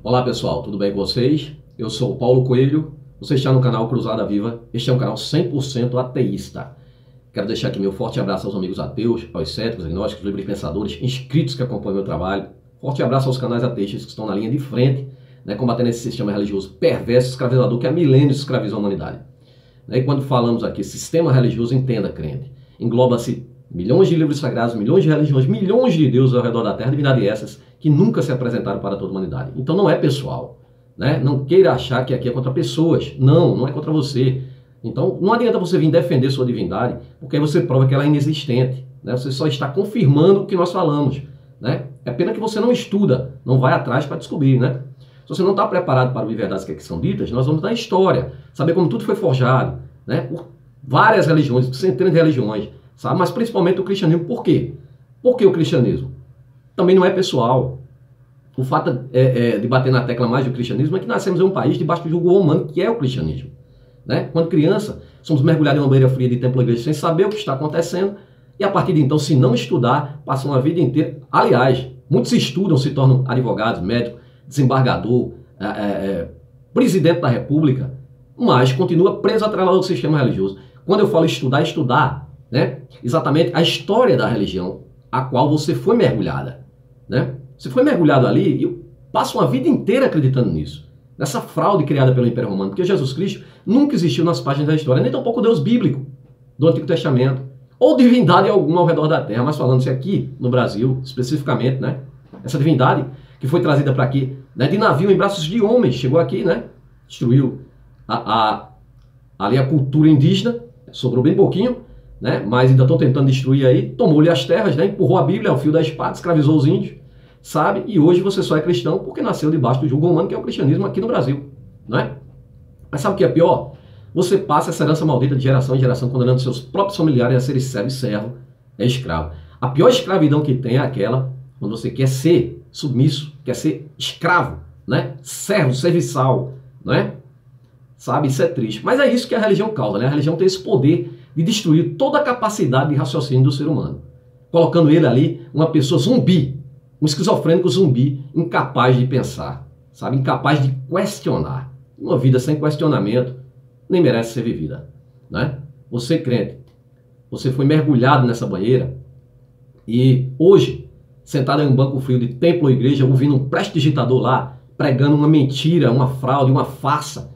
Olá pessoal, tudo bem com vocês? Eu sou o Paulo Coelho, você está no canal Cruzada Viva, este é um canal 100% ateísta. Quero deixar aqui meu forte abraço aos amigos ateus, aos céticos, agnósticos, livres pensadores, inscritos que acompanham meu trabalho. Forte abraço aos canais ateístas que estão na linha de frente, combatendo esse sistema religioso perverso, escravizador, que há milênios escravizou a humanidade. E quando falamos aqui sistema religioso, entenda, crente, engloba-se milhões de livros sagrados, milhões de religiões, milhões de deuses ao redor da Terra, divindade essas que nunca se apresentaram para toda a humanidade. Então não é pessoal, Não queira achar que aqui é contra pessoas. Não é contra você. Então não adianta você vir defender sua divindade, porque aí você prova que ela é inexistente, Você só está confirmando o que nós falamos, É pena que você não estuda, não vai atrás para descobrir, Se você não está preparado para ouvir verdades que aqui são ditas, nós vamos dar história, saber como tudo foi forjado, por várias religiões, centenas de religiões, sabe? Mas principalmente o cristianismo. Por quê? Por que o cristianismo? Também não é pessoal. O fato de bater na tecla mais do cristianismo é que nascemos em um país debaixo do jugo romano, que é o cristianismo. Quando criança, somos mergulhados em uma banheira fria de templo e igreja sem saber o que está acontecendo, e a partir de então, se não estudar, passam a vida inteira. Aliás, muitos estudam, se tornam advogados, médicos, desembargador, presidente da república, mas continua preso atrelado ao sistema religioso. Quando eu falo estudar, exatamente a história da religião a qual você foi mergulhada, Você foi mergulhado ali e passa uma vida inteira acreditando nisso, nessa fraude criada pelo Império Romano, porque Jesus Cristo nunca existiu nas páginas da história, nem tampouco o Deus bíblico do Antigo Testamento, ou divindade alguma ao redor da Terra, mas falando-se aqui no Brasil, especificamente, Essa divindade que foi trazida para aqui, de navio em braços de homens, chegou aqui, Destruiu ali a cultura indígena, sobrou bem pouquinho, mas ainda estão tentando destruir aí, tomou-lhe as terras, empurrou a Bíblia ao fio da espada, escravizou os índios, sabe? E hoje você só é cristão porque nasceu debaixo do jugo romano, que é o cristianismo aqui no Brasil, Mas sabe o que é pior? Você passa essa herança maldita de geração em geração, condenando seus próprios familiares a serem servo, e servo é escravo. A pior escravidão que tem é aquela quando você quer ser submisso, quer ser escravo, Servo, serviçal, Sabe? Isso é triste. Mas é isso que a religião causa, A religião tem esse poder de destruir toda a capacidade de raciocínio do ser humano, colocando ele ali uma pessoa zumbi, um esquizofrênico zumbi, incapaz de pensar, sabe? Incapaz de questionar. Uma vida sem questionamento nem merece ser vivida, Você, crente, você foi mergulhado nessa banheira e hoje, sentado em um banco frio de templo ou igreja, ouvindo um prestidigitador lá, pregando uma mentira, uma fraude, uma farsa,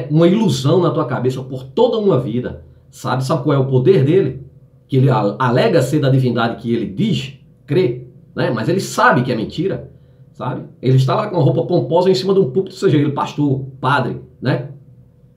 uma ilusão na tua cabeça por toda uma vida, sabe qual é o poder dele? Que ele alega ser da divindade que ele diz, crê, mas ele sabe que é mentira, sabe? Ele está lá com uma roupa pomposa em cima de um púlpito, seja ele pastor, padre,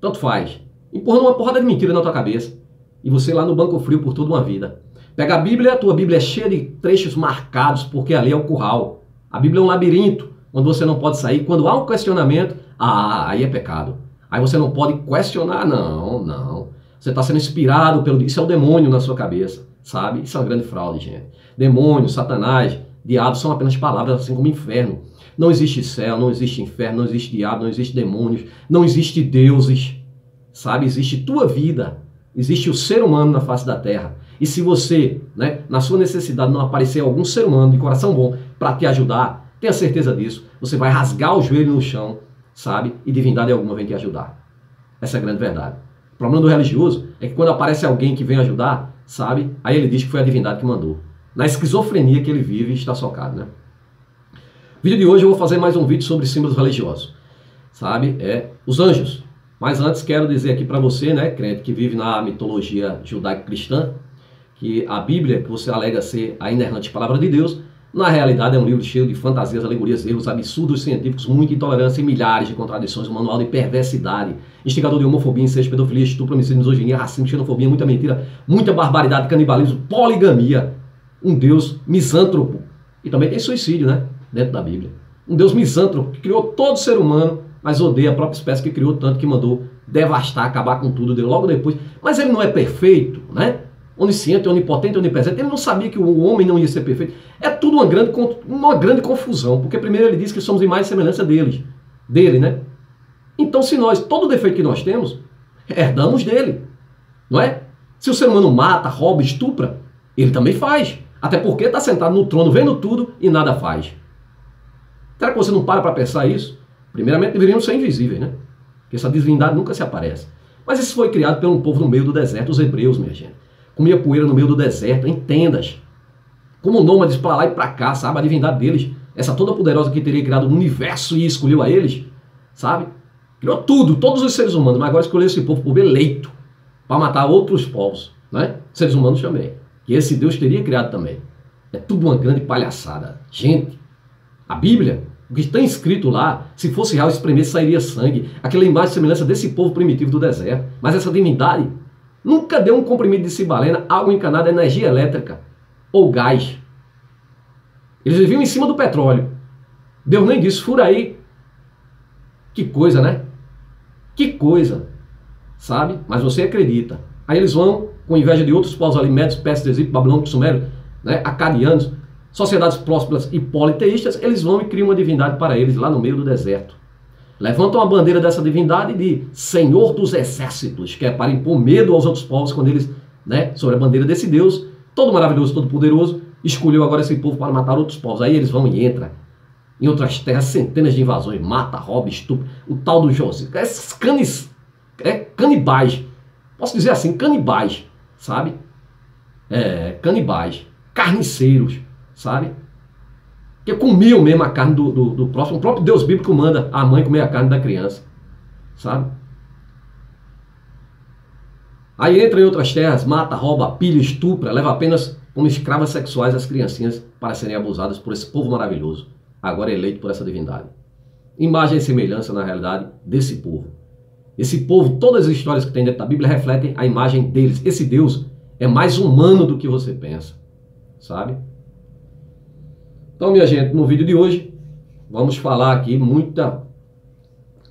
Tanto faz, empurrando uma porrada de mentira na tua cabeça, e você lá no banco frio por toda uma vida. Pega a Bíblia, a tua Bíblia é cheia de trechos marcados, porque ali é o curral. A Bíblia é um labirinto, onde você não pode sair. Quando há um questionamento, aí é pecado. Aí você não pode questionar, não. Você está sendo inspirado pelo... Isso é o demônio na sua cabeça, sabe? Isso é uma grande fraude, gente. Demônio, Satanás, diabo são apenas palavras, assim como inferno. Não existe céu, não existe inferno, não existe diabo, não existe demônios, não existe deuses, sabe? Existe tua vida, existe o ser humano na face da terra. E se você, na sua necessidade, não aparecer algum ser humano de coração bom para te ajudar, tenha certeza disso, você vai rasgar o joelho no chão, sabe? E divindade alguma vem te ajudar. Essa é a grande verdade. O problema do religioso é que quando aparece alguém que vem ajudar, sabe? Aí ele diz que foi a divindade que mandou. Na esquizofrenia que ele vive e está socado, No vídeo de hoje eu vou fazer mais um vídeo sobre símbolos religiosos, sabe? Os anjos. Mas antes quero dizer aqui para você, crente que vive na mitologia judaico-cristã, que a Bíblia, que você alega ser a inerrante palavra de Deus, na realidade é um livro cheio de fantasias, alegorias, erros, absurdos científicos, muita intolerância e milhares de contradições, um manual de perversidade, instigador de homofobia, incesto, pedofilia, estupro, homicídio, misoginia, racismo, xenofobia, muita mentira, muita barbaridade, canibalismo, poligamia, um Deus misântropo, e também tem suicídio, dentro da Bíblia. Um Deus misântropo que criou todo ser humano, mas odeia a própria espécie que criou tanto que mandou devastar, acabar com tudo, logo depois. Mas ele não é perfeito, Onisciente, onipotente, onipresente. Ele não sabia que o homem não ia ser perfeito. É tudo uma grande confusão, porque primeiro ele diz que somos imagem e semelhança dele, Então se nós, todo defeito que nós temos, herdamos dele, Se o ser humano mata, rouba, estupra, ele também faz. Até porque está sentado no trono, vendo tudo e nada faz. Será que você não para pensar isso? Primeiramente deveriam ser invisíveis, né? Porque essa divindade nunca se aparece. Mas isso foi criado por um povo no meio do deserto, os hebreus, minha gente. Comia poeira no meio do deserto, em tendas. Como nômades para lá e para cá, sabe? A divindade deles, essa toda poderosa que teria criado o universo e escolheu a eles, sabe? Criou tudo, todos os seres humanos, mas agora escolheu esse povo por eleito para matar outros povos, né? Seres humanos também. Que esse Deus teria criado também. É tudo uma grande palhaçada. Gente, a Bíblia, o que está escrito lá, se fosse real, espremer sairia sangue. Aquela imagem e semelhança desse povo primitivo do deserto. Mas essa divindade nunca deu um comprimido de cibalena, água encanada, energia elétrica ou gás. Eles viviam em cima do petróleo. Deus nem disse, fura aí. Que coisa, né? Que coisa, sabe? Mas você acredita. Aí eles vão, com inveja de outros povos ali, Médios, Persas, Egípcio, Babilônico, Sumério, né? Acadianos, sociedades prósperas e politeístas, eles vão e criam uma divindade para eles lá no meio do deserto. Levantam a bandeira dessa divindade de Senhor dos Exércitos, que é para impor medo aos outros povos quando eles, né, sobre a bandeira desse Deus, todo maravilhoso, todo poderoso, escolheu agora esse povo para matar outros povos. Aí eles vão e entram em outras terras, centenas de invasões, mata, rouba, estupra, o tal do José, esses canibais, posso dizer assim, canibais, sabe? Canibais, carniceiros, sabe? Que comiam mesmo a carne do próximo. O próprio Deus bíblico manda a mãe comer a carne da criança, sabe? Aí entra em outras terras, mata, rouba, pilha, estupra, leva apenas como escravas sexuais as criancinhas para serem abusadas por esse povo maravilhoso, agora eleito por essa divindade. Imagem e semelhança, na realidade, desse povo. Esse povo, todas as histórias que tem dentro da Bíblia refletem a imagem deles. Esse Deus é mais humano do que você pensa, sabe? Então, minha gente, no vídeo de hoje, vamos falar aqui muita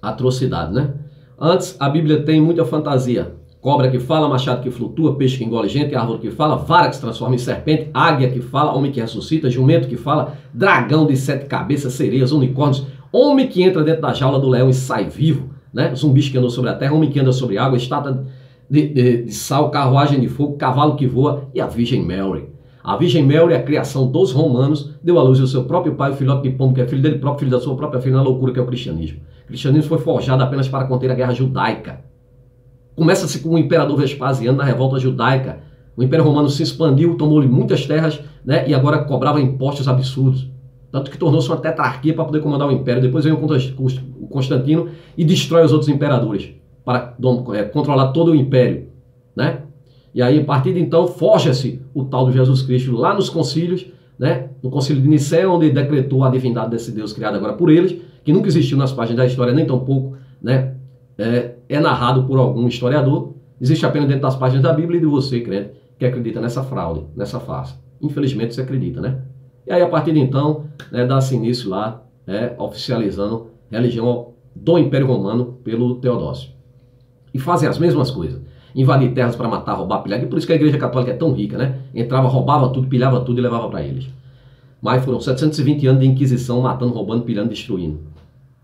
atrocidade, né? Antes, a Bíblia tem muita fantasia. Cobra que fala, machado que flutua, peixe que engole gente, árvore que fala, vara que se transforma em serpente, águia que fala, homem que ressuscita, jumento que fala, dragão de 7 cabeças, sereias, unicórnios, homem que entra dentro da jaula do leão e sai vivo, né? Zumbis que andam sobre a terra, homem que anda sobre água, estátua de sal, carruagem de fogo, cavalo que voa e a Virgem Mary. A Virgem Mary, a criação dos romanos, deu à luz o seu próprio pai, o filhote de pombo, que é filho dele próprio, filho da sua própria filha, na loucura que é o cristianismo. O cristianismo foi forjado apenas para conter a guerra judaica. Começa-se com o imperador Vespasiano na revolta judaica. O Império Romano se expandiu, tomou-lhe muitas terras, né, e agora cobrava impostos absurdos. Tanto que tornou-se uma tetrarquia para poder comandar o império. Depois vem o Constantino e destrói os outros imperadores para controlar todo o império, né? E aí, a partir de então, forja-se o tal do Jesus Cristo lá nos concílios, né? No concílio de Nicéia, onde decretou a divindade desse Deus criado agora por eles, que nunca existiu nas páginas da história, nem tampouco, né? É narrado por algum historiador, existe apenas dentro das páginas da Bíblia e de você, crente, que acredita nessa fraude, nessa farsa. Infelizmente você acredita, né? E aí, a partir de então, dá-se início lá, oficializando a religião do Império Romano pelo Teodósio. E fazem as mesmas coisas. Invadir terras para matar, roubar, pilhar. E por isso que a Igreja Católica é tão rica, né? Entrava, roubava tudo, pilhava tudo e levava para eles. Mas foram 720 anos de Inquisição, matando, roubando, pilhando, destruindo.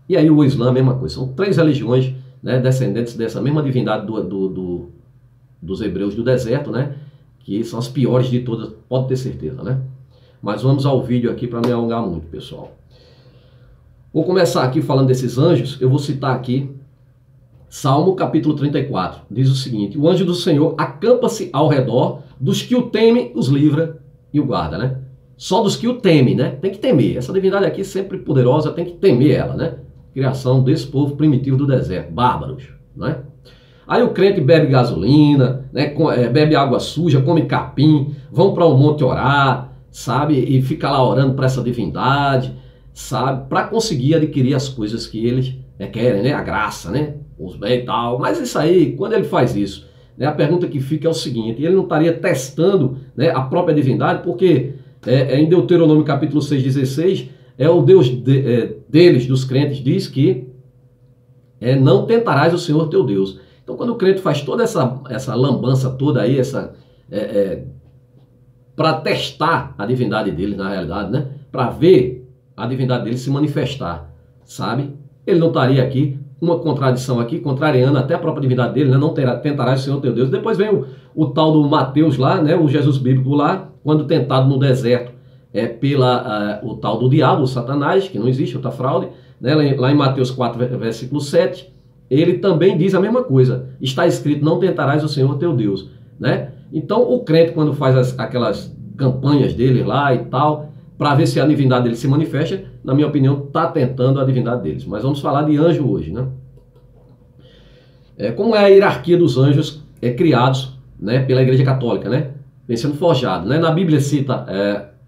E aí o Islã, a mesma coisa. São 3 religiões, né, descendentes dessa mesma divindade dos hebreus do deserto, né? Que são as piores de todas, pode ter certeza, né? Mas vamos ao vídeo aqui para não me alongar muito, pessoal. Vou começar aqui falando desses anjos. Eu vou citar aqui Salmo capítulo 34. Diz o seguinte: o anjo do Senhor acampa-se ao redor dos que o temem, os livra e o guarda, né? Só dos que o temem, né? Tem que temer. Essa divindade aqui, sempre poderosa, tem que temer ela, né? Criação desse povo primitivo do deserto, bárbaros, né? Aí o crente bebe gasolina, né? Bebe água suja, come capim, vão para o monte orar, sabe? E fica lá orando para essa divindade, sabe? Para conseguir adquirir as coisas que eles querem, né? A graça, né? Os bens e tal. Mas isso aí, quando ele faz isso, né? A pergunta que fica é o seguinte: ele não estaria testando, né, a própria divindade? Porque em Deuteronômio capítulo 6,16, o Deus deles, dos crentes, diz que não tentarás o Senhor teu Deus. Então, quando o crente faz toda essa lambança toda aí, para testar a divindade dele, na realidade, né? Para ver a divindade dele se manifestar, sabe? Ele não estaria aqui, uma contradição aqui, contrariando até a própria divindade dele, né? Não tentarás o Senhor teu Deus. Depois vem o tal do Mateus lá, né? O Jesus bíblico lá, quando tentado no deserto, pela o tal do diabo, o Satanás, que não existe, outra fraude, né? Lá em Mateus 4, versículo 7, ele também diz a mesma coisa. Está escrito, não tentarás o Senhor teu Deus, né? Então o crente, quando faz aquelas campanhas dele lá e tal, para ver se a divindade dele se manifesta, na minha opinião, está tentando a divindade deles. Mas vamos falar de anjo hoje, né? Como é a hierarquia dos anjos criados, né, pela Igreja Católica, né? Vem sendo forjado, né? Na Bíblia cita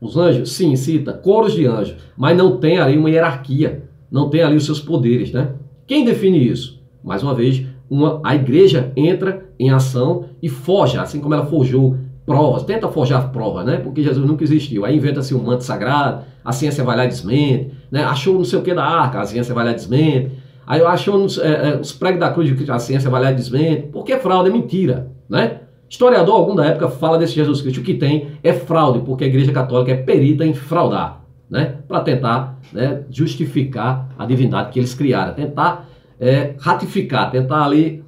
os anjos, sim, cita coros de anjos, mas não tem ali uma hierarquia, não tem ali os seus poderes, né? Quem define isso? Mais uma vez, a Igreja entra em ação e forja, assim como ela forjou provas, tenta forjar provas, né? Porque Jesus nunca existiu. Aí inventa-se um manto sagrado, a ciência vai lá e desmente, né? Achou não sei o que da arca, a ciência vai lá e desmente. Aí achou os pregos da cruz de Cristo, a ciência vai lá e desmente. Porque é fraude, é mentira, né? Historiador algum da época fala desse Jesus Cristo. O que tem é fraude, porque a Igreja Católica é perita em fraudar, né? Para tentar, né, justificar a divindade que eles criaram, tentar ratificar, tentar ali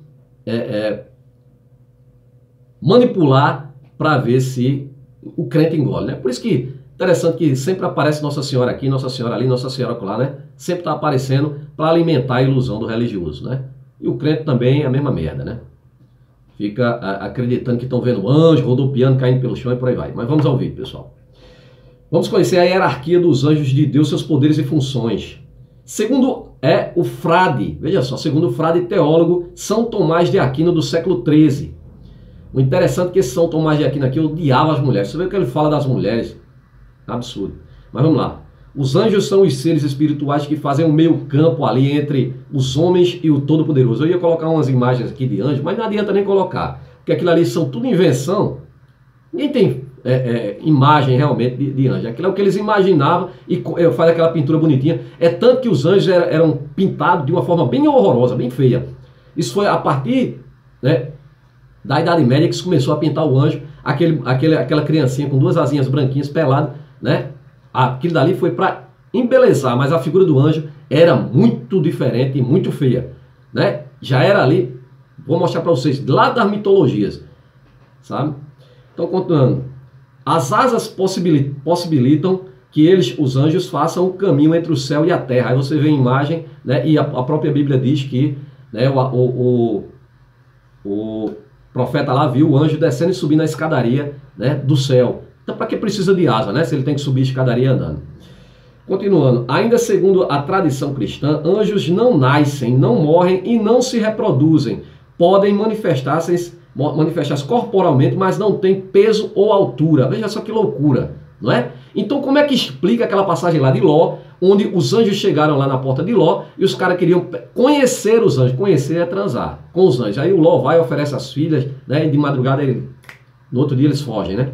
manipular para ver se o crente engole, né? Por isso que interessante que sempre aparece Nossa Senhora aqui, Nossa Senhora ali, Nossa Senhora acolá, né? Sempre está aparecendo para alimentar a ilusão do religioso, né? E o crente também é a mesma merda, né? Fica acreditando que estão vendo anjo, rodopiando, caindo pelo chão e por aí vai. Mas vamos ao vídeo, pessoal. Vamos conhecer a hierarquia dos anjos de Deus, seus poderes e funções. Segundo o frade, veja só, segundo o frade teólogo São Tomás de Aquino do século XIII. O interessante é que esse São Tomás de Aquino aqui odiava as mulheres. Você vê o que ele fala das mulheres? Absurdo. Mas vamos lá. Os anjos são os seres espirituais que fazem o meio campo ali entre os homens e o Todo-Poderoso. Eu ia colocar umas imagens aqui de anjos, mas não adianta nem colocar, porque aquilo ali são tudo invenção. Ninguém tem imagem realmente de anjo. Aquilo é o que eles imaginavam e faz aquela pintura bonitinha. É tanto que os anjos eram pintados de uma forma bem horrorosa, bem feia. Isso foi a partir, né, da Idade Média que se começou a pintar o anjo, aquela criancinha com duas asinhas branquinhas, pelado, né? Aquilo dali foi para embelezar, mas a figura do anjo era muito diferente e muito feia, né? Já era ali, vou mostrar para vocês, lá das mitologias, sabe? Então, continuando. As asas possibilitam que os anjos, façam o caminho entre o céu e a terra. Aí você vê a imagem, né? E a própria Bíblia diz que, né, o profeta lá viu o anjo descendo e subindo a escadaria, né, do céu. Então, para que precisa de asa, né, se ele tem que subir a escadaria andando? Continuando, ainda segundo a tradição cristã, anjos não nascem, não morrem e não se reproduzem. Podem manifestar-se corporalmente, mas não têm peso ou altura. Veja só que loucura, não é? Então, como é que explica aquela passagem lá de Ló, onde os anjos chegaram lá na porta de Ló e os caras queriam conhecer os anjos? Conhecer é transar com os anjos. Aí o Ló vai e oferece as filhas, né? E de madrugada, no outro dia eles fogem, né?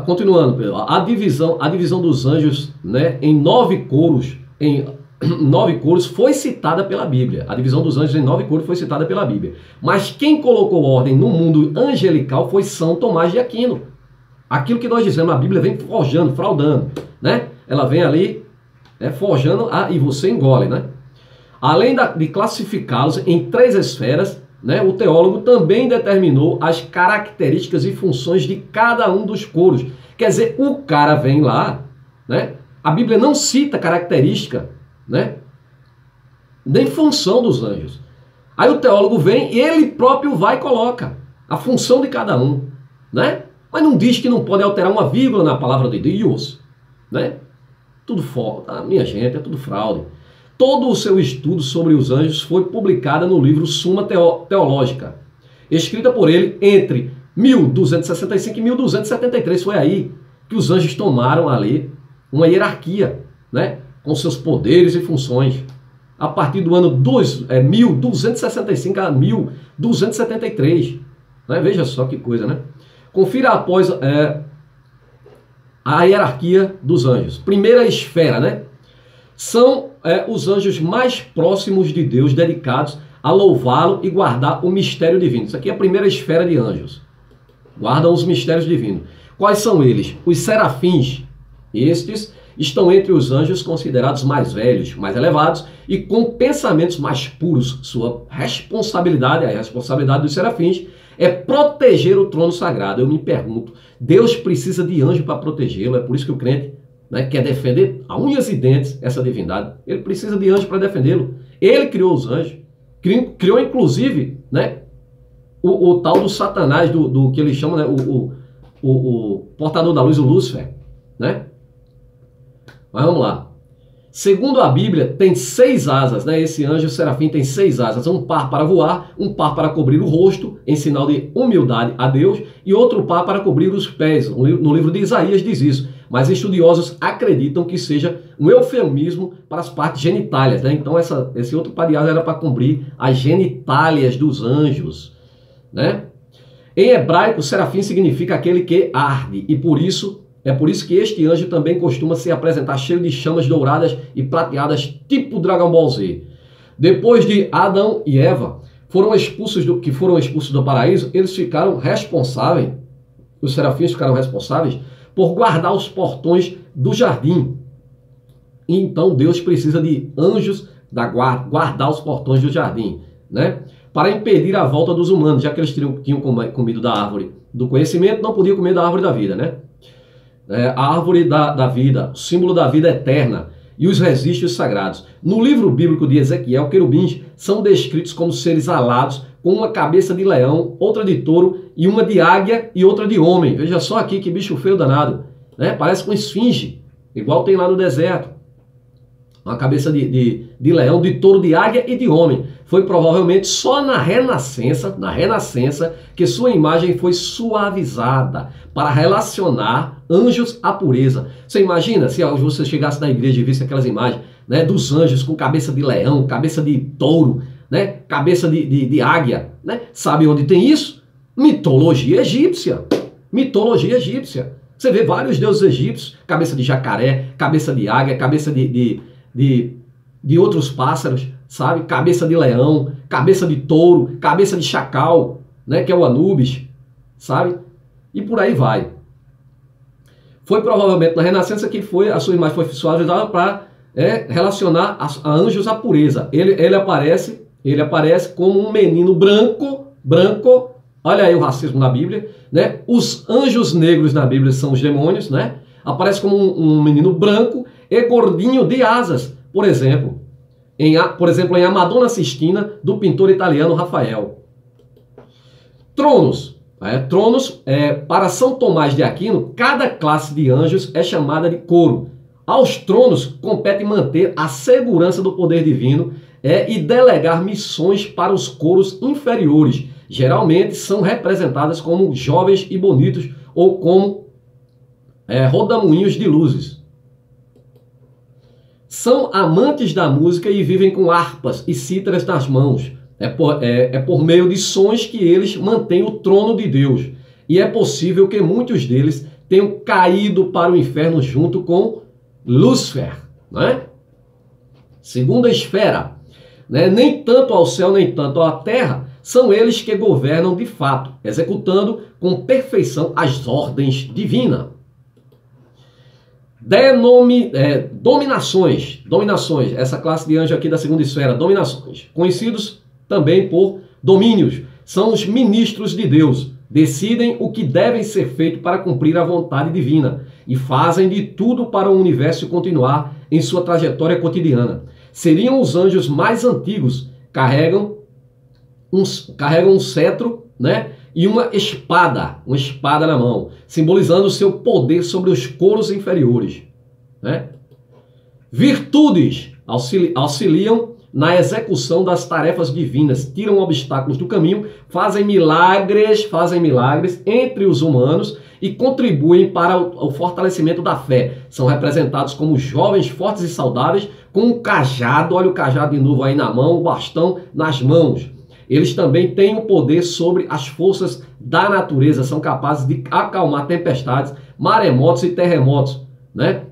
Continuando, a divisão dos anjos, né, em 9 coros, foi citada pela Bíblia. A divisão dos anjos em 9 coros foi citada pela Bíblia. Mas quem colocou ordem no mundo angelical foi São Tomás de Aquino. Aquilo que nós dizemos, a Bíblia vem forjando, fraudando, né? Ela vem ali, forjando, e você engole, né? Além de classificá-los em 3 esferas, né, o teólogo também determinou as características e funções de cada um dos coros. Quer dizer, o cara vem lá, né? A Bíblia não cita característica, né, nem função dos anjos. Aí o teólogo vem e ele próprio vai e coloca a função de cada um, né? Mas não diz que não pode alterar uma vírgula na palavra de Deus, né? Tudo falta, minha gente, é tudo fraude. Todo o seu estudo sobre os anjos foi publicado no livro Suma Teológica, escrita por ele entre 1265 e 1273. Foi aí que os anjos tomaram ali uma hierarquia, né, com seus poderes e funções. A partir do ano 1265 a 1273. Né? Veja só que coisa, né? Confira após a hierarquia dos anjos. Primeira esfera, né? São os anjos mais próximos de Deus, dedicados a louvá-lo e guardar o mistério divino. Isso aqui é a primeira esfera de anjos. Guardam os mistérios divinos. Quais são eles? Os serafins. Estes estão entre os anjos considerados mais velhos, mais elevados e com pensamentos mais puros. Sua responsabilidade, a responsabilidade dos serafins, é proteger o trono sagrado. Eu me pergunto, Deus precisa de anjo para protegê-lo? É por isso que o crente, né, quer defender a unhas e dentes essa divindade. Ele precisa de anjo para defendê-lo. Ele criou os anjos, criou inclusive, né, o tal do Satanás, do que eles chamam, né, o portador da luz, o Lúcifer, né? Mas vamos lá. Segundo a Bíblia, tem 6 asas, né? Esse anjo serafim tem 6 asas. Um par para voar, um par para cobrir o rosto, em sinal de humildade a Deus, e outro par para cobrir os pés. No livro de Isaías diz isso. Mas estudiosos acreditam que seja um eufemismo para as partes genitálias, né? Então esse outro par de asas era para cobrir as genitálias dos anjos, né? Em hebraico, serafim significa aquele que arde, e é por isso que este anjo também costuma se apresentar cheio de chamas douradas e prateadas, tipo Dragon Ball Z. Depois de Adão e Eva foram expulsos do paraíso, eles ficaram responsáveis, os serafins ficaram responsáveis por guardar os portões do jardim. E então Deus precisa de anjos da guardar os portões do jardim, né? Para impedir a volta dos humanos, já que eles tinham comido da árvore do conhecimento, não podiam comer da árvore da vida, né? A árvore da vida, o símbolo da vida eterna e os registros sagrados. No livro bíblico de Ezequiel, querubins são descritos como seres alados, com uma cabeça de leão, outra de touro, e uma de águia e outra de homem. Veja só aqui que bicho feio danado, né? Parece com esfinge, igual tem lá no deserto. Uma cabeça de leão, de touro, de águia e de homem. Foi provavelmente só na Renascença, que sua imagem foi suavizada para relacionar anjos à pureza. Você imagina se você chegasse na igreja e visse aquelas imagens, né, dos anjos com cabeça de leão, cabeça de touro, né, cabeça de águia, né? Sabe onde tem isso? Mitologia egípcia. Mitologia egípcia. Você vê vários deuses egípcios, cabeça de jacaré, cabeça de águia, cabeça de outros pássaros, sabe? Cabeça de leão, cabeça de touro, cabeça de chacal, né? Que é o Anubis, sabe? E por aí vai. Foi provavelmente na Renascença que a sua imagem foi suavizada para relacionar a anjos à pureza. Ele aparece como um menino branco. Olha aí o racismo na Bíblia, né? Os anjos negros na Bíblia são os demônios, né? Aparece como um menino branco e gordinho de asas. Por exemplo, em A Madonna Sistina, do pintor italiano Rafael. Tronos. Para São Tomás de Aquino, cada classe de anjos é chamada de coro. Aos tronos compete manter a segurança do poder divino e delegar missões para os coros inferiores. Geralmente são representadas como jovens e bonitos ou como rodamuinhos de luzes. São amantes da música e vivem com harpas e cítaras nas mãos. É por meio de sons que eles mantêm o trono de Deus. E é possível que muitos deles tenham caído para o inferno junto com Lúcifer, né? Segunda esfera, né? Nem tanto ao céu, nem tanto à terra, são eles que governam de fato, executando com perfeição as ordens divinas. Dominações, essa classe de anjo aqui da segunda esfera, dominações, conhecidos também por domínios, são os ministros de Deus, decidem o que deve ser feito para cumprir a vontade divina e fazem de tudo para o universo continuar em sua trajetória cotidiana. Seriam os anjos mais antigos, carregam um cetro, né? E uma espada na mão, simbolizando o seu poder sobre os coros inferiores, né? Virtudes auxiliam na execução das tarefas divinas, tiram obstáculos do caminho, fazem milagres entre os humanos e contribuem para o fortalecimento da fé. São representados como jovens fortes e saudáveis com um cajado, olha o cajado de novo aí na mão, o bastão nas mãos. Eles também têm o poder sobre as forças da natureza, são capazes de acalmar tempestades, maremotos e terremotos, né?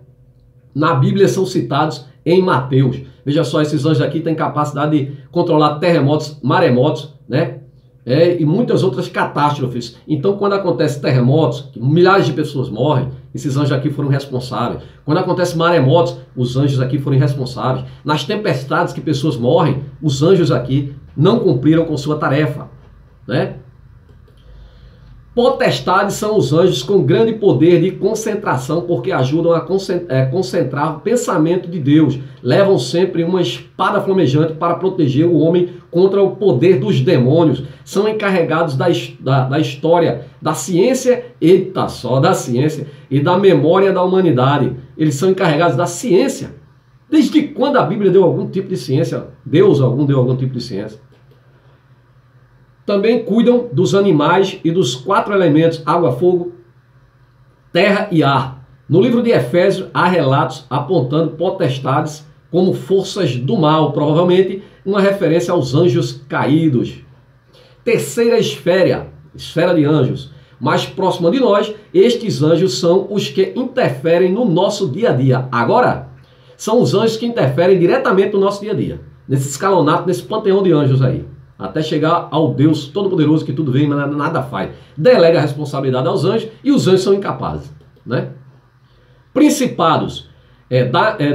Na Bíblia são citados em Mateus. Veja só, esses anjos aqui têm capacidade de controlar terremotos, maremotos, né? E muitas outras catástrofes. Então, quando acontece terremotos, milhares de pessoas morrem, esses anjos aqui foram responsáveis. Quando acontece maremotos, os anjos aqui foram responsáveis. Nas tempestades que pessoas morrem, os anjos aqui não cumpriram com sua tarefa, né? Potestades são os anjos com grande poder de concentração, porque ajudam a concentrar o pensamento de Deus. Levam sempre uma espada flamejante para proteger o homem contra o poder dos demônios. São encarregados da história, da ciência, eita só, da ciência e da memória da humanidade. Eles são encarregados da ciência. Desde quando a Bíblia deu algum tipo de ciência? Deus deu algum tipo de ciência. Também cuidam dos animais e dos 4 elementos, água, fogo, terra e ar. No livro de Efésios há relatos apontando potestades como forças do mal, provavelmente uma referência aos anjos caídos. Terceira esfera de anjos. Mais próxima de nós, estes anjos são os que interferem no nosso dia a dia. Agora, são os anjos que interferem diretamente no nosso dia a dia. Nesse escalonato, nesse panteão de anjos aí. Até chegar ao Deus Todo-Poderoso que tudo vê, mas nada faz. Delega a responsabilidade aos anjos e os anjos são incapazes, né? Principados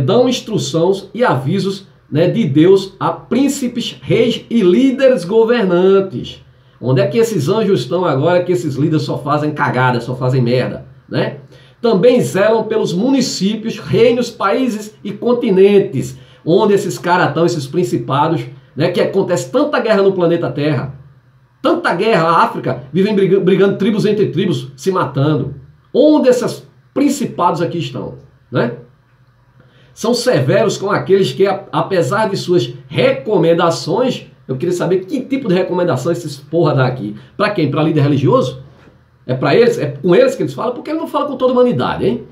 dão instruções e avisos, né, de Deus a príncipes, reis e líderes governantes. Onde é que esses anjos estão agora que esses líderes só fazem cagada, só fazem merda, né? Também zelam pelos municípios, reinos, países e continentes, onde esses caras estão, esses principados, né, que acontece tanta guerra no planeta Terra, tanta guerra, a África, vivem brigando tribos entre tribos, se matando. Onde esses principados aqui estão, né? São severos com aqueles que, apesar de suas recomendações, eu queria saber que tipo de recomendação esses porra dá aqui. Para quem? Para líder religioso? É para eles? É com eles que eles falam? Porque eles não falam com toda a humanidade, hein?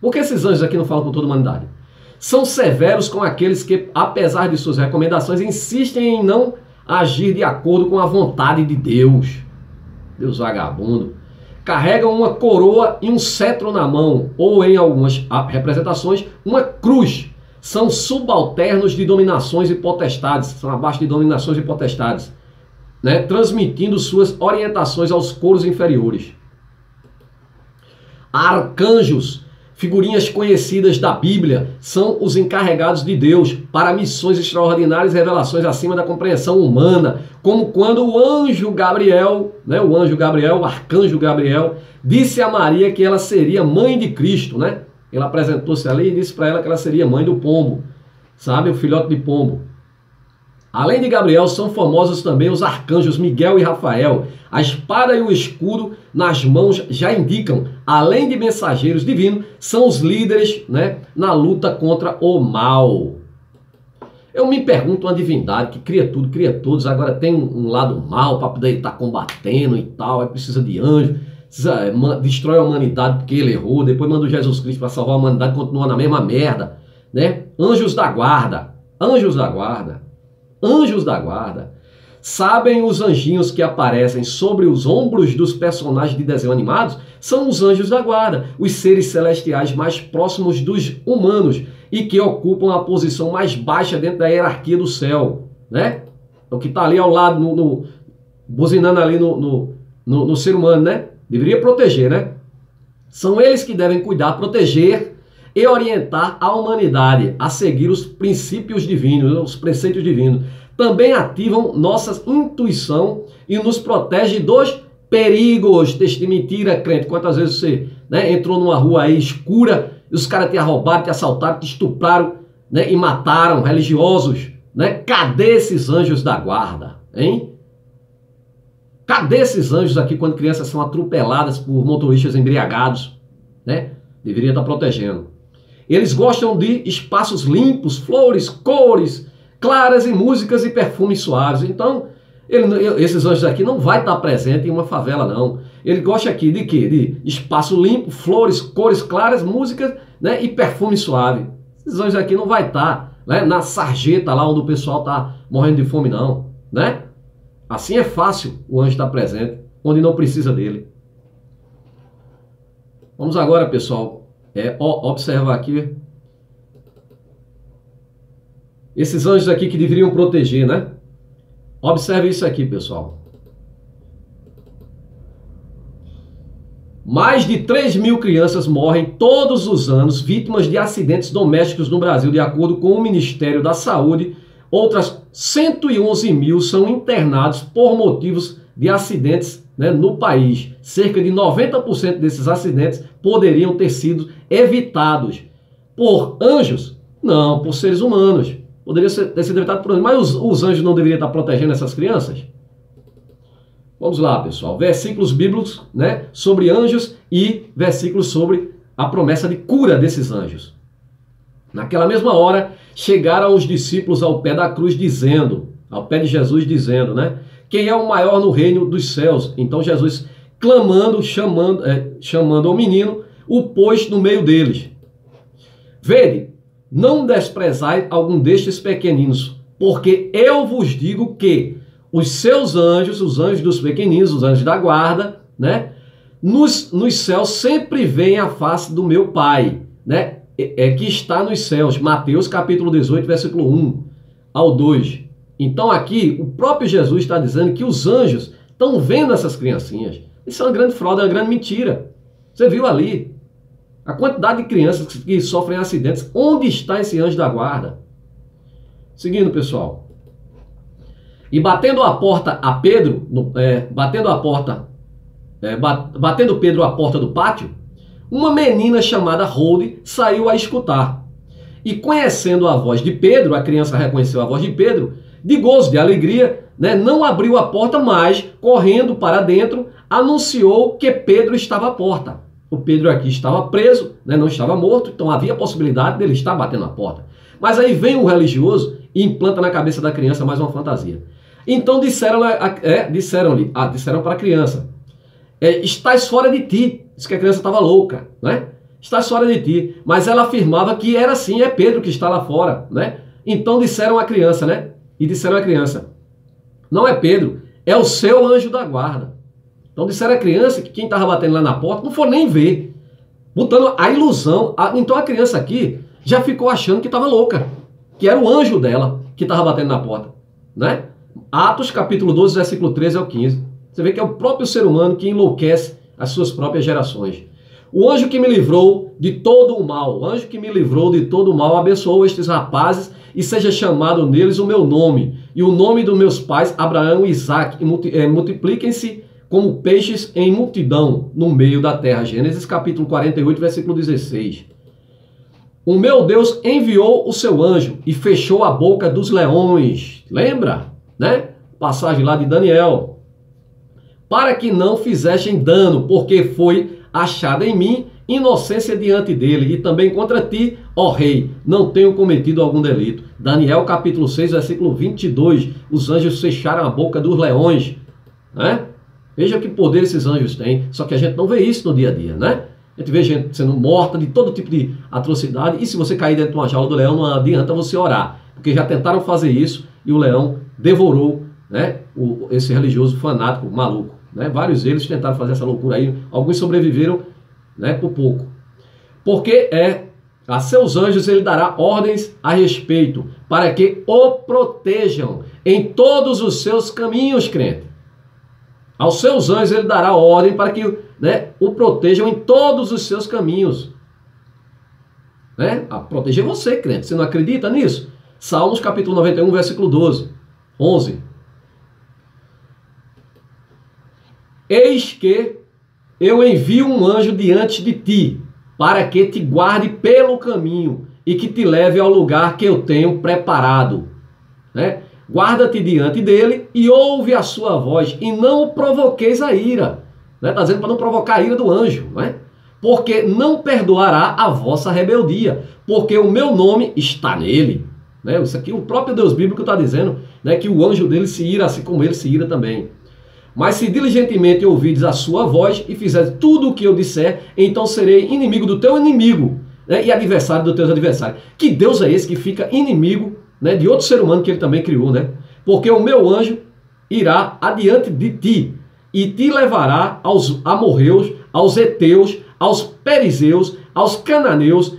Por que esses anjos aqui não falam com toda a humanidade? São severos com aqueles que, apesar de suas recomendações, insistem em não agir de acordo com a vontade de Deus. Deus vagabundo. Carregam uma coroa e um cetro na mão, ou em algumas representações, uma cruz. São subalternos de dominações e potestades, são abaixo de dominações e potestades, né? Transmitindo suas orientações aos coros inferiores. Arcanjos, figurinhas conhecidas da Bíblia, são os encarregados de Deus para missões extraordinárias e revelações acima da compreensão humana, como quando o anjo Gabriel, né, o arcanjo Gabriel, disse a Maria que ela seria mãe de Cristo, né? Ele apresentou-se ali e disse para ela que ela seria mãe do pombo, sabe, o filhote de pombo. Além de Gabriel, são famosos também os arcanjos Miguel e Rafael. A espada e o escudo nas mãos já indicam, além de mensageiros divinos, são os líderes, né, na luta contra o mal. Eu me pergunto, uma divindade que cria tudo, cria todos, agora tem um lado mal para poder estar combatendo e tal, aí precisa de anjo, destrói a humanidade porque ele errou, depois manda o Jesus Cristo para salvar a humanidade, continua na mesma merda, né? Anjos da guarda, anjos da guarda. Anjos da guarda. Sabem os anjinhos que aparecem sobre os ombros dos personagens de desenho animados? São os anjos da guarda, os seres celestiais mais próximos dos humanos e que ocupam a posição mais baixa dentro da hierarquia do céu, né? O que está ali ao lado, buzinando ali no ser humano, né? Deveria proteger, né? São eles que devem cuidar, proteger e orientar a humanidade a seguir os princípios divinos, os preceitos divinos. Também ativam nossa intuição e nos protege dos perigos. Texto de mentira, crente. Quantas vezes você, né, entrou numa rua aí escura e os caras te roubaram, te assaltaram, te estupraram, né, e mataram religiosos, né? Cadê esses anjos da guarda, hein? Cadê esses anjos aqui quando crianças são atropeladas por motoristas embriagados, né? Deveria estar protegendo. Eles gostam de espaços limpos, flores, cores, claras e músicas e perfumes suaves. Então, esses anjos aqui não vai estar presente em uma favela, não. Ele gosta aqui de quê? De espaço limpo, flores, cores claras, músicas, né, e perfume suave. Esses anjos aqui não vai estar, né, na sarjeta lá onde o pessoal está morrendo de fome, não, né? Assim é fácil o anjo estar presente, onde não precisa dele. Vamos agora, pessoal, observar aqui esses anjos aqui que deveriam proteger, né? Observe isso aqui, pessoal. Mais de 3.000 crianças morrem todos os anos vítimas de acidentes domésticos no Brasil, de acordo com o Ministério da Saúde. Outras 111.000 são internados por motivos de acidentes né, no país, cerca de 90% desses acidentes poderiam ter sido evitados por anjos? Não, por seres humanos. Poderia ter sido evitado por anjos. Mas os anjos não deveriam estar protegendo essas crianças? Vamos lá, pessoal. Versículos bíblicos, né, sobre anjos e versículos sobre a promessa de cura desses anjos. Naquela mesma hora, chegaram os discípulos ao pé da cruz dizendo, ao pé de Jesus dizendo, né, quem é o maior no reino dos céus? Então Jesus, clamando, chamando ao menino, o pôs no meio deles. Vede, não desprezai algum destes pequeninos, porque eu vos digo que os seus anjos, os anjos dos pequeninos, os anjos da guarda, né, nos céus sempre veem a face do meu Pai, né, que está nos céus. Mateus capítulo 18, versículo 1 ao 2. Então aqui o próprio Jesus está dizendo que os anjos estão vendo essas criancinhas. Isso é uma grande fraude, é uma grande mentira. Você viu ali a quantidade de crianças que sofrem acidentes. Onde está esse anjo da guarda? Seguindo, pessoal. E batendo a porta a Pedro, batendo Pedro à porta do pátio, uma menina chamada Rode saiu a escutar. E conhecendo a voz de Pedro, a criança reconheceu a voz de Pedro, de gozo, de alegria, né, não abriu a porta, mas, correndo para dentro, anunciou que Pedro estava à porta. O Pedro aqui estava preso, né, não estava morto, então havia a possibilidade dele estar batendo na porta. Mas aí vem o religioso e implanta na cabeça da criança mais uma fantasia. Então disseram para a criança, estás fora de ti. Diz que a criança estava louca, né? Estás fora de ti. Mas ela afirmava que era sim, é Pedro que está lá fora, né? Então disseram à criança, né? E disseram à criança, não é Pedro, é o seu anjo da guarda. Então disseram à criança que quem estava batendo lá na porta não foi nem ver, botando a ilusão. Então a criança aqui já ficou achando que estava louca, que era o anjo dela que estava batendo na porta, né? Atos capítulo 12, versículo 13 ao 15. Você vê que é o próprio ser humano que enlouquece as suas próprias gerações. O anjo que me livrou de todo o mal, o anjo que me livrou de todo o mal, abençoou estes rapazes e seja chamado neles o meu nome e o nome dos meus pais, Abraão e Isaque, e multipliquem-se como peixes em multidão no meio da terra. Gênesis capítulo 48, versículo 16. O meu Deus enviou o seu anjo e fechou a boca dos leões. Lembra, né? Passagem lá de Daniel. Para que não fizessem dano, porque foi achada em mim inocência diante dele, e também contra ti, ó rei, não tenho cometido algum delito. Daniel capítulo 6, versículo 22, os anjos fecharam a boca dos leões, né? Veja que poder esses anjos têm, só que a gente não vê isso no dia a dia, né? A gente vê gente sendo morta de todo tipo de atrocidade, e se você cair dentro de uma jaula do leão, não adianta você orar, porque já tentaram fazer isso e o leão devorou, né, esse religioso fanático, maluco, né? Vários deles tentaram fazer essa loucura aí, alguns sobreviveram, né, por pouco. Porque a seus anjos ele dará ordens a respeito, para que o protejam em todos os seus caminhos, crente. Aos seus anjos ele dará ordem para que, né, o protejam em todos os seus caminhos. Né? A proteger você, crente. Você não acredita nisso? Salmos capítulo 91, versículo 11. Eis que eu envio um anjo diante de ti, para que te guarde pelo caminho e que te leve ao lugar que eu tenho preparado. Né? Guarda-te diante dele e ouve a sua voz, e não o provoqueis a ira. Está dizendo para não provocar a ira do anjo. Né? Porque não perdoará a vossa rebeldia, porque o meu nome está nele. Né? Isso aqui o próprio Deus bíblico está dizendo, né, que o anjo dele se ira assim como ele se ira também. Mas se diligentemente ouvides a sua voz e fizeres tudo o que eu disser, então serei inimigo do teu inimigo, né, e adversário dos teus adversários. Que Deus é esse que fica inimigo, né, de outro ser humano que ele também criou, né? Porque o meu anjo irá adiante de ti e te levará aos amorreus, aos heteus, aos perizeus, aos cananeus,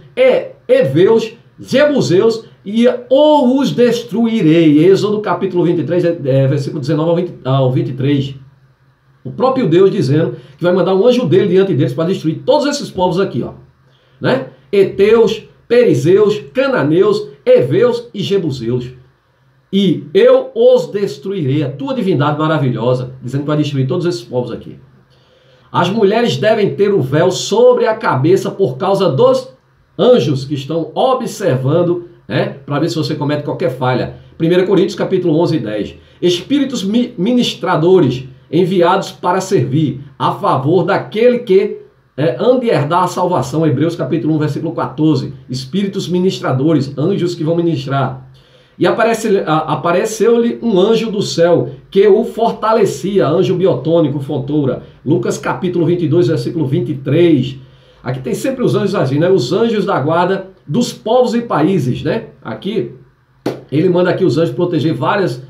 heveus, jebuseus, e ou os destruirei. Êxodo capítulo 23, versículo 19 ao 23. O próprio Deus dizendo que vai mandar um anjo dele diante deles para destruir todos esses povos aqui, ó, né? Heteus, perizeus, cananeus, heveus e jebuseus. e eu os destruirei. A tua divindade maravilhosa, dizendo que vai destruir todos esses povos aqui. As mulheres devem ter o véu sobre a cabeça por causa dos anjos que estão observando, para ver se você comete qualquer falha. 1 Coríntios capítulo 11 e 10. Espíritos ministradores enviados para servir a favor daquele que hão de herdar a salvação. Hebreus capítulo 1, versículo 14. Espíritos ministradores, anjos que vão ministrar. E apareceu-lhe um anjo do céu que o fortalecia, anjo biotônico, fontoura. Lucas capítulo 22, versículo 23. Aqui tem sempre os anjos assim, né? Os anjos da guarda dos povos e países, né? Aqui, ele manda aqui os anjos proteger vários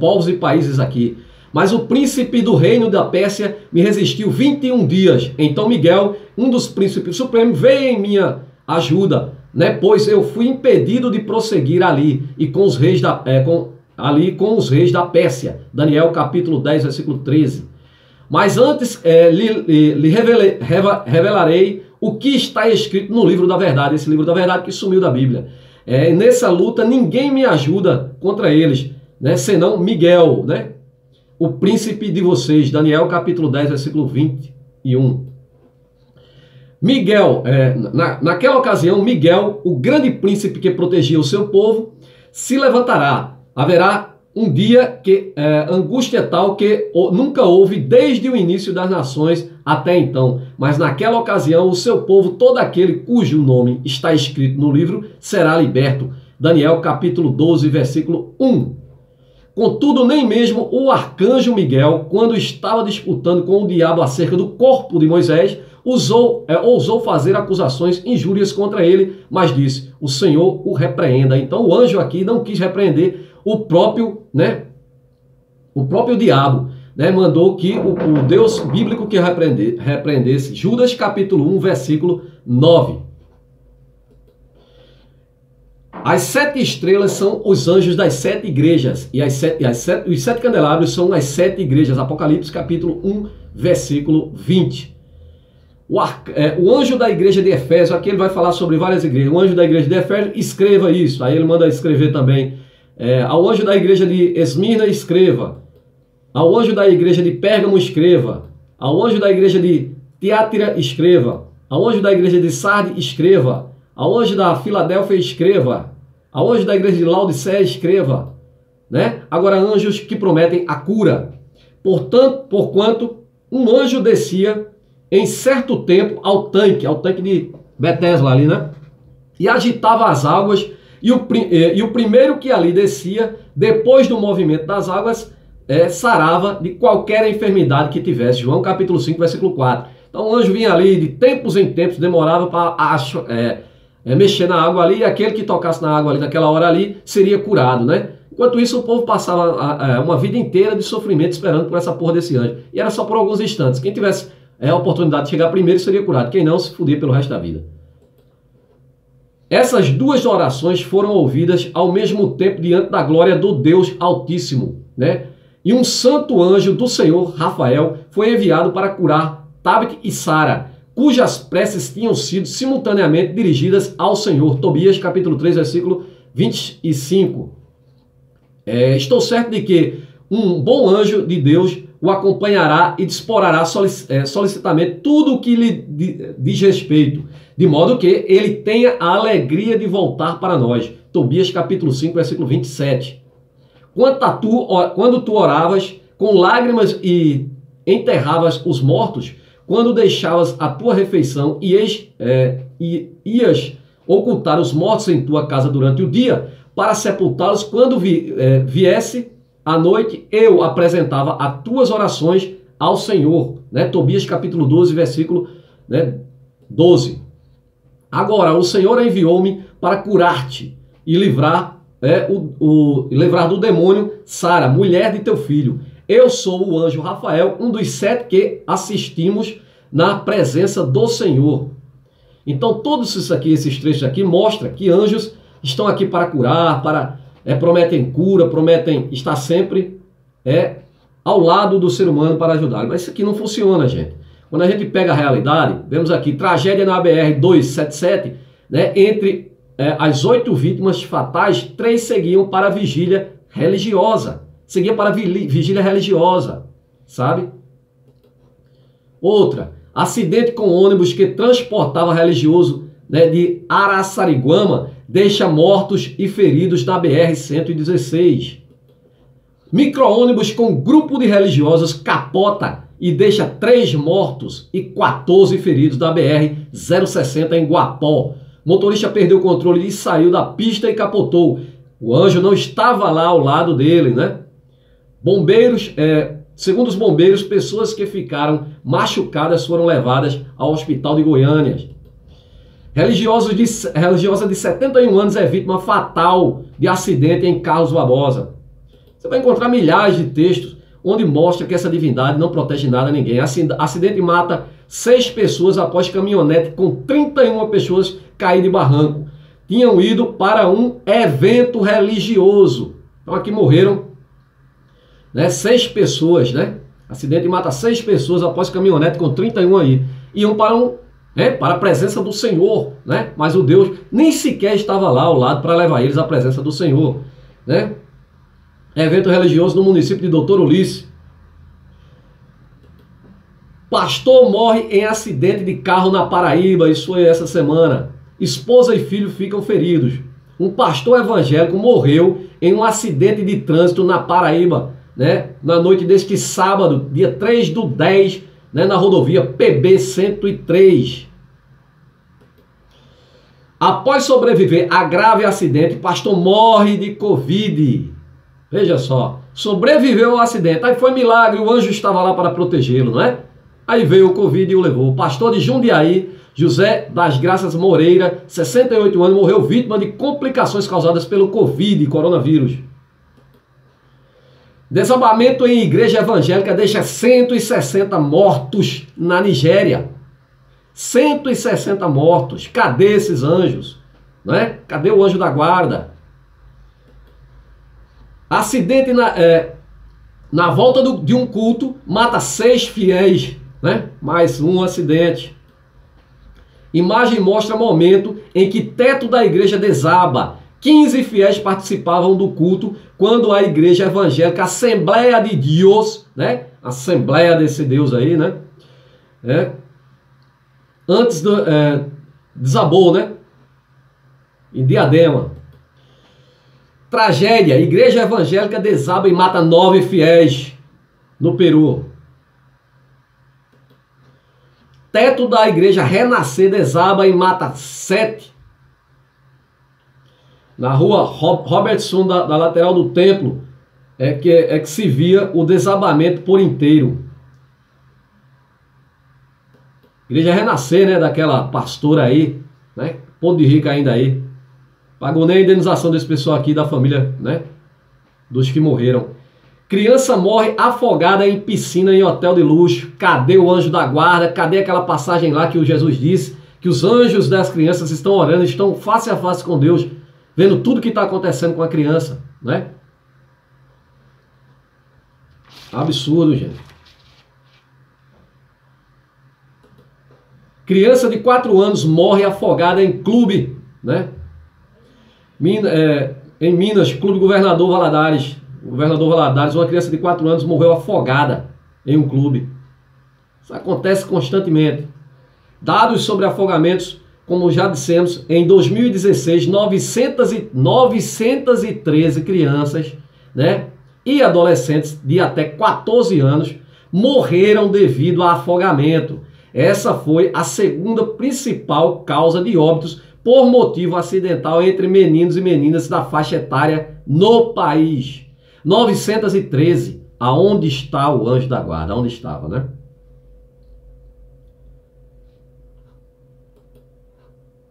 povos e países aqui. Mas o príncipe do reino da Pérsia me resistiu 21 dias. Então Miguel, um dos príncipes supremos, veio em minha ajuda, pois eu fui impedido de prosseguir ali e com os reis com os reis da Pérsia. Daniel capítulo 10, versículo 13. Mas antes lhe revelarei o que está escrito no livro da verdade, esse livro da verdade que sumiu da Bíblia. Nessa luta ninguém me ajuda contra eles, senão Miguel, o príncipe de vocês. Daniel capítulo 10, versículo 21. Miguel, naquela ocasião, Miguel, o grande príncipe que protegia o seu povo, se levantará. Haverá um dia que angústia tal que nunca houve desde o início das nações até então. Mas naquela ocasião, o seu povo, todo aquele cujo nome está escrito no livro, será liberto. Daniel capítulo 12, versículo 1. Contudo, nem mesmo o arcanjo Miguel, quando estava disputando com o diabo acerca do corpo de Moisés, ousou fazer acusações injúrias contra ele, mas disse: o Senhor o repreenda. Então o anjo aqui não quis repreender o próprio diabo, mandou que o Deus bíblico que repreendesse. Judas capítulo 1, versículo 9. As 7 estrelas são os anjos das 7 igrejas, e os 7 candelabros são as 7 igrejas. Apocalipse capítulo 1, versículo 20. O anjo da igreja de Efésio, aqui ele vai falar sobre várias igrejas. O anjo da igreja de Efésio, escreva isso. Aí ele manda escrever também. Ao anjo da igreja de Esmirna, escreva. Ao anjo da igreja de Pérgamo, escreva. Ao anjo da igreja de Tiatira, escreva. Ao anjo da igreja de Sardes, escreva. Ao anjo da Filadélfia, escreva. Ao anjo da igreja de Laodiceia, escreva. Agora, anjos que prometem a cura. Porquanto um anjo descia em certo tempo ao tanque de Betesda ali, e agitava as águas, e o primeiro que ali descia, depois do movimento das águas, sarava de qualquer enfermidade que tivesse. João capítulo 5, versículo 4. Então o anjo vinha ali de tempos em tempos, demorava para mexer na água ali, e aquele que tocasse na água ali naquela hora ali seria curado, Enquanto isso, o povo passava uma vida inteira de sofrimento esperando por essa porra desse anjo. E era só por alguns instantes. Quem tivesse a oportunidade de chegar primeiro seria curado. Quem não, se fudia pelo resto da vida. Essas duas orações foram ouvidas ao mesmo tempo diante da glória do Deus Altíssimo, E um santo anjo do Senhor, Rafael, foi enviado para curar Tabit e Sara, cujas preces tinham sido simultaneamente dirigidas ao Senhor. Tobias capítulo 3, versículo 25. Estou certo de que um bom anjo de Deus o acompanhará e disporará solicitamente tudo o que lhe diz respeito, de modo que ele tenha a alegria de voltar para nós. Tobias capítulo 5, versículo 27. Quando tu oravas com lágrimas e enterravas os mortos, quando deixavas a tua refeição e ias ocultar os mortos em tua casa durante o dia, para sepultá-los quando viesse à noite, eu apresentava as tuas orações ao Senhor. Tobias capítulo 12, versículo 12. Agora, o Senhor enviou-me para curar-te e livrar do demônio Sara, mulher de teu filho. Eu sou o anjo Rafael, um dos 7 que assistimos na presença do Senhor. Então, todos esses trechos aqui mostram que anjos estão aqui para curar, prometem cura, prometem estar sempre ao lado do ser humano para ajudar. Mas isso aqui não funciona, gente. Quando a gente pega a realidade, vemos aqui tragédia na BR-277, entre as 8 vítimas fatais, 3 seguiam para a vigília religiosa. Seguia para a vigília religiosa, sabe? Outra, acidente com ônibus que transportava religioso, né, de Araçariguama, deixa mortos e feridos na BR-116. Micro-ônibus com grupo de religiosos capota e deixa 3 mortos e 14 feridos da BR-060 em Guapó. O motorista perdeu o controle e saiu da pista e capotou. O anjo não estava lá ao lado dele, né? Bombeiros, segundo os bombeiros, pessoas que ficaram machucadas foram levadas ao hospital de Goiânia. Religiosa de 71 anos é vítima fatal de acidente em Carlos Barbosa. Você vai encontrar milhares de textos onde mostra que essa divindade não protege nada a ninguém. Acidente mata 6 pessoas após caminhonete com 31 pessoas cair de barranco. Tinham ido para um evento religioso. Então aqui morreram, né, 6 pessoas, né? Acidente mata 6 pessoas após caminhonete com 31 aí. Iam para a presença do Senhor, né? Mas o Deus nem sequer estava lá ao lado para levar eles à presença do Senhor, né? Evento religioso no município de Doutor Ulisses. Pastor morre em acidente de carro na Paraíba, isso foi essa semana. Esposa e filho ficam feridos. Um pastor evangélico morreu em um acidente de trânsito na Paraíba, né? Na noite deste sábado, dia 3/10, né? Na rodovia PB-103. Após sobreviver a grave acidente, pastor morre de Covid. Veja só, sobreviveu ao acidente. Aí foi milagre, o anjo estava lá para protegê-lo, não é? Aí veio o Covid e o levou. O pastor de Jundiaí, José das Graças Moreira, 68 anos, morreu vítima de complicações causadas pelo Covid, coronavírus. Desabamento em igreja evangélica deixa 160 mortos na Nigéria. 160 mortos. Cadê esses anjos? Não é? Cadê o anjo da guarda? Acidente na volta de um culto mata 6 fiéis, né? Mais um acidente. Imagem mostra momento em que teto da igreja desaba. 15 fiéis participavam do culto quando a igreja evangélica Assembleia de Deus, né? Assembleia desse Deus aí, né? Antes desabou, né? Em Diadema. Tragédia, igreja evangélica desaba e mata 9 fiéis no Peru. Teto da igreja Renascer desaba e mata 7. Na rua Robertson, da lateral do templo, é que se via o desabamento por inteiro. Igreja Renascer, né, daquela pastora aí, né, Pão de Rica ainda aí. Pagou nem a indenização desse pessoal aqui, da família, né, dos que morreram. Criança morre afogada em piscina em hotel de luxo. Cadê o anjo da guarda? Cadê aquela passagem lá que o Jesus disse? Que os anjos das crianças estão orando, estão face a face com Deus, vendo tudo que está acontecendo com a criança, né? Absurdo, gente. Criança de 4 anos morre afogada em clube, né? Em Minas, Clube Governador Valadares. Governador Valadares, uma criança de 4 anos morreu afogada em um clube. Isso acontece constantemente. Dados sobre afogamentos, como já dissemos, em 2016, 913 crianças, né, e adolescentes de até 14 anos morreram devido a afogamento. Essa foi a segunda principal causa de óbitos por motivo acidental entre meninos e meninas da faixa etária no país. 913. Aonde está o anjo da guarda? Onde estava, né?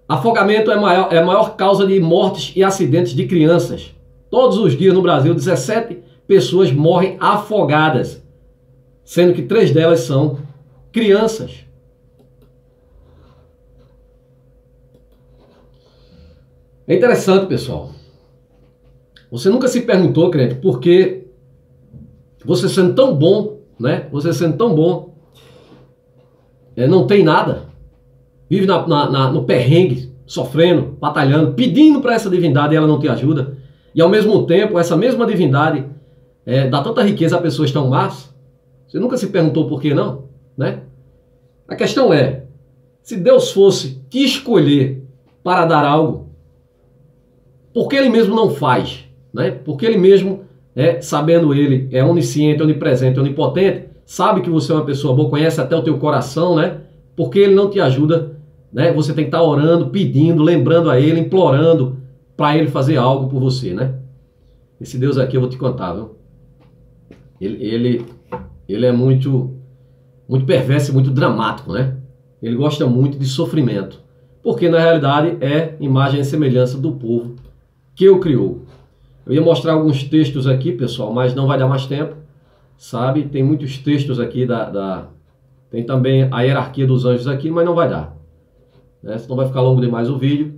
Afogamento é a maior causa de mortes e acidentes de crianças. Todos os dias no Brasil, 17 pessoas morrem afogadas, sendo que 3 delas são crianças. É interessante, pessoal. Você nunca se perguntou, crente, por que você sendo tão bom, né? Você sendo tão bom, não tem nada. Vive no perrengue, sofrendo, batalhando, pedindo para essa divindade e ela não te ajuda. E ao mesmo tempo, essa mesma divindade dá tanta riqueza a pessoas tão más. Você nunca se perguntou por que não, né? A questão é, se Deus fosse te escolher para dar algo, por que ele mesmo não faz? Né? Porque ele mesmo, sabendo ele, é onisciente, onipresente, onipotente, sabe que você é uma pessoa boa, conhece até o teu coração, né? Porque ele não te ajuda, né? Você tem que estar orando, pedindo, lembrando a ele, implorando para ele fazer algo por você, né? Esse Deus aqui eu vou te contar, viu? Ele é muito perverso e muito dramático, né? Ele gosta muito de sofrimento, porque na realidade é imagem e semelhança do povo que o criou. Eu ia mostrar alguns textos aqui, pessoal, mas não vai dar mais tempo, sabe? Tem muitos textos aqui tem também a hierarquia dos anjos aqui, mas não vai dar, né? Senão vai ficar longo demais o vídeo.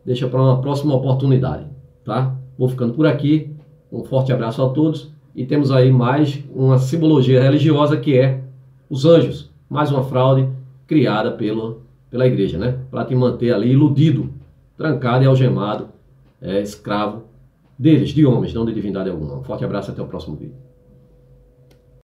Deixa para uma próxima oportunidade, tá? Vou ficando por aqui. Um forte abraço a todos. E temos aí mais uma simbologia religiosa que é os anjos. Mais uma fraude criada pela igreja, né? Para te manter ali iludido, trancado e algemado, escravo deles, de homens, não de divindade alguma. Um forte abraço e até o próximo vídeo.